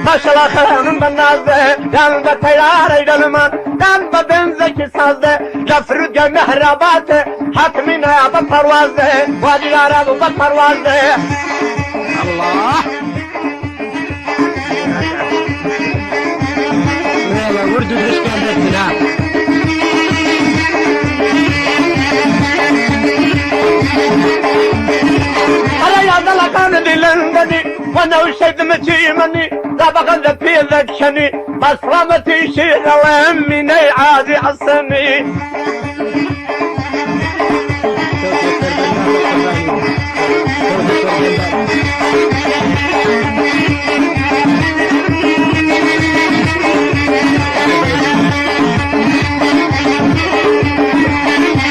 Maşallah hanım ben nazlı, yanında teyar eyleman, ben benzeki sazlı, gafrı gö mehrabatı, hakmine bak parvazlı, vadilara bak parvazlı. Allah! Buraya vurdu düşkendettin ha. Araya kanı dilendeni, bana üşedim çiğmeni, sabahında piyadakşeni, basrameti şiiralem mine adi aseni.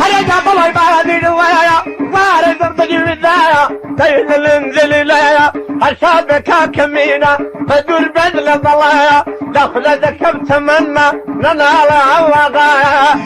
Araya balay badir vaya, vare zırtıcı vidaya, Teyzelin zelilaya, aşağıdaka kemina, Fedur bedle balaya, Dafle kem temenna, Nanala avvagaya.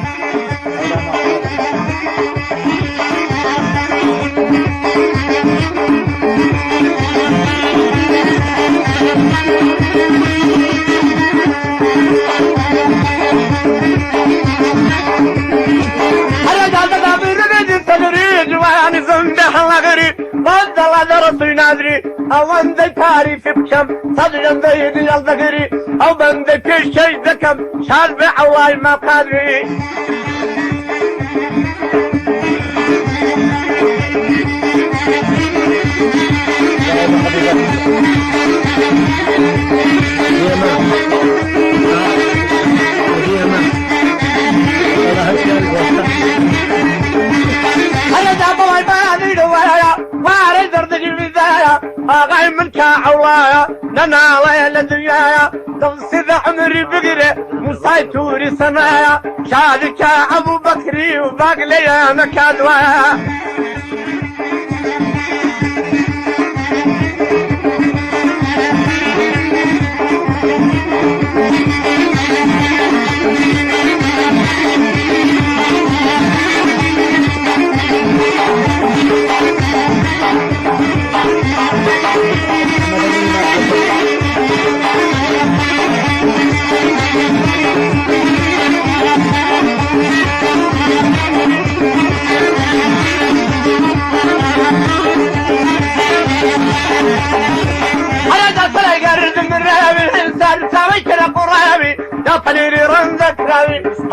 Valla darası nadri, avan de tarif yapacağım, sadece de yedi yalda giri, av ben de peşey zekam, şarbe avay makadri. آغاي من كعوايا نناوي لدنيايا تغسد عمري بقري مصايتوري سمايا شادك أبو بكري وباقلي مكادوايا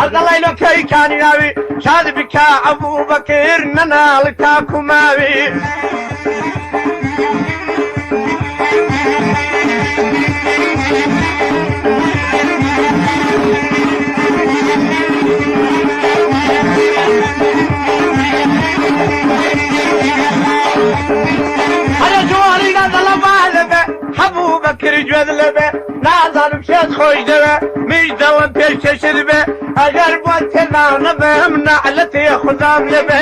هذا ليلو كي كان ياوي شاد بك أبو بكر ننالك كماوي هذا جواري قد لبالبه أبو بكر جذلبه نازل شيخ خوش دبه مجدل بيش شدبه اگر با تنانه بهم نعلتي خدام لبه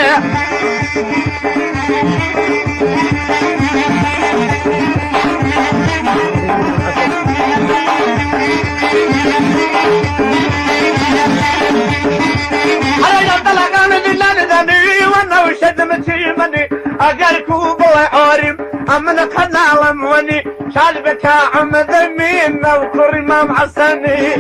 انا يطلقان دلان ذني وانا وشدم تيمني اگر كوب عارم امنا كنالم وني شالبك عمد مين وكر امام حسني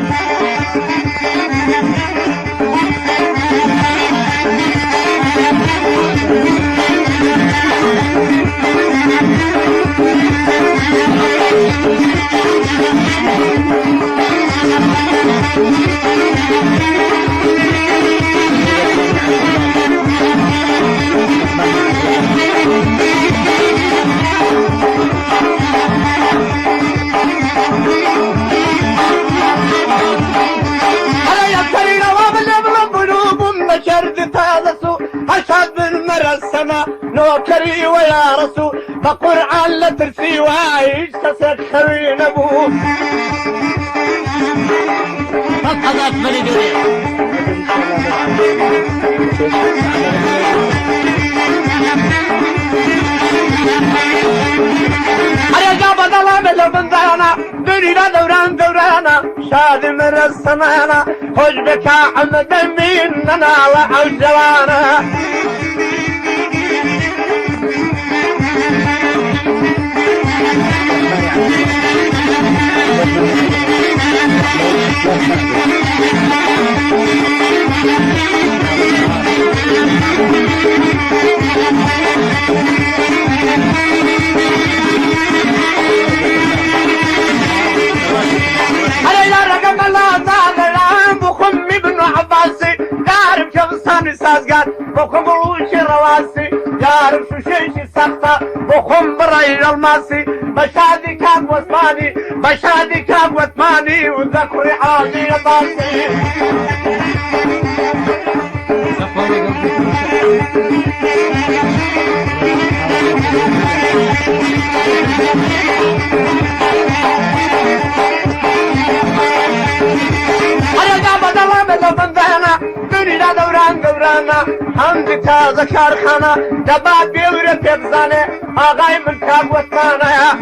نوكري ويا رسول بقرآن لا ترسي وعيش تسكرين ابوه فقط فريدوري أنا جاب ظلام لو بنزانا دنيا دوران دورانا شاد من السمانا خش بك عمد مننا وعجوانا الماسي يعرف شو شي سقطة بخم بري الماسي بشادي كان وثماني بشادي كان وثماني وذكري عادي طاسي دورانا حمد تازه کارخانه دباب بیوره پیبزانه آقای من کاب وطمانه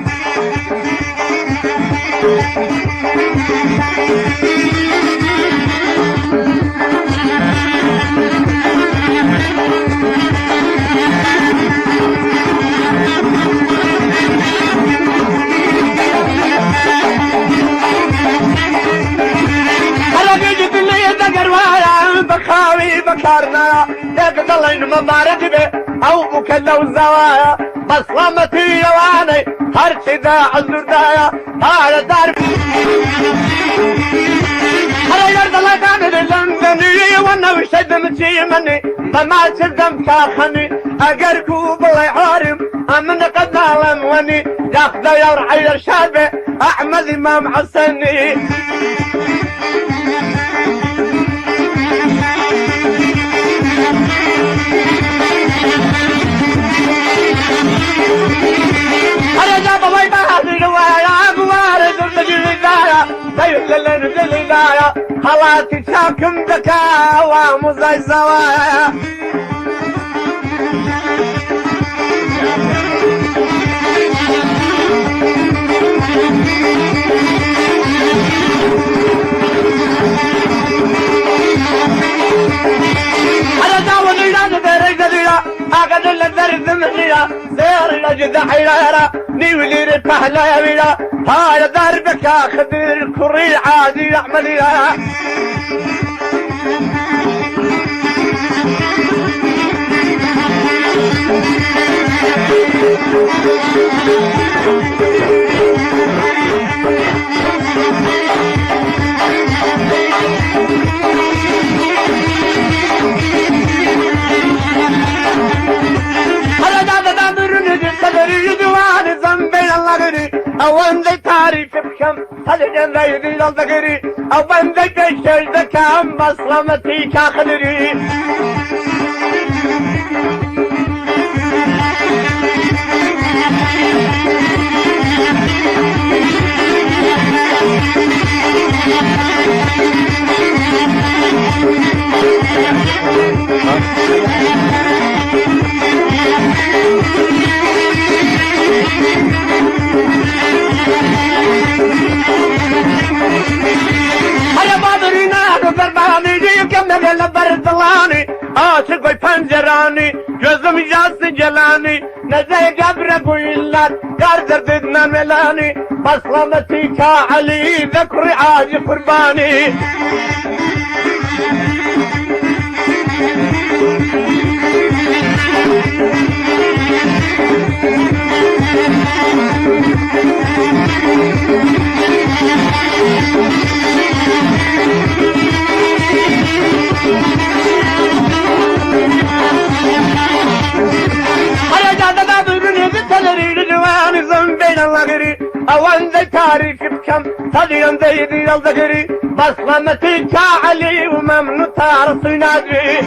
بخاوي بكارنا يقدلين مبارك به او مكلو الزوايا بصلمتي يواني هرشي دا عزر دايا هذا دار هلا يرد الله كامل اللندني وانا وشد متي مني فما تردم كاخني اقركو بالله عارم امن قد نعلم وني ياخذ يرعي الشابه احمد امام حسني خلاتي شاكم دكا ومزاي زوايا على داوني لا درج ديا اقد الدرد مهيا سير لجد حيرا نيولي ربحنا يا بيلا هاي دربك اخذ الكري عادي اعمليها أوان ذي تعريف بكم هذا جنة يدي الذكري أوان ذي تشتري ذكام مصلمتي كاخدري عاشق پنجرانی gözüm yası gelani neze gabre buylar kar derdine melani baslameti ka Ali zekri ağacı kurbani أوان ذي تاريخ بكم صديان ذي ذي الذكري بصلمتي كعلي وممنو تارصي نادري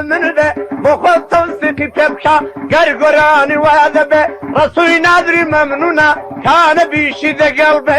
من ذا بخود توثيقي تبكى قرقراني وذبه رسولي نادري ممنونا كان بيشي ذا قلبه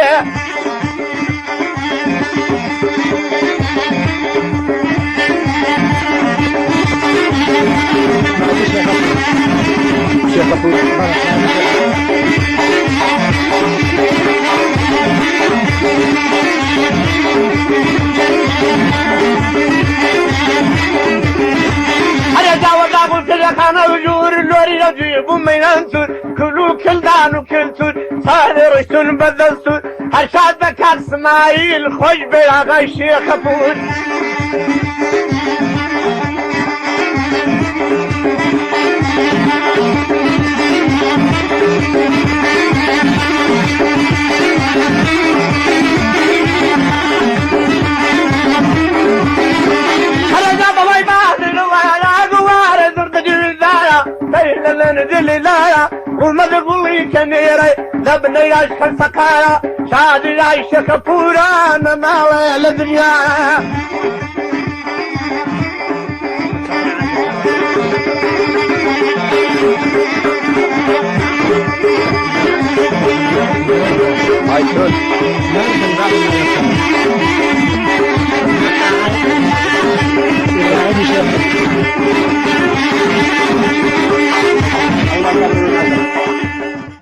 أنا وجور اللوري يجيب من أنتر كلو كل دان وكل تر هذا رشتون بدلتون هرشاد بكار اسماعيل خوش بلاغا الشيخ فوت والمذبولي كنيري لبني يشك السكايا شادي يشك فورانا ماوي الدنيا Nereden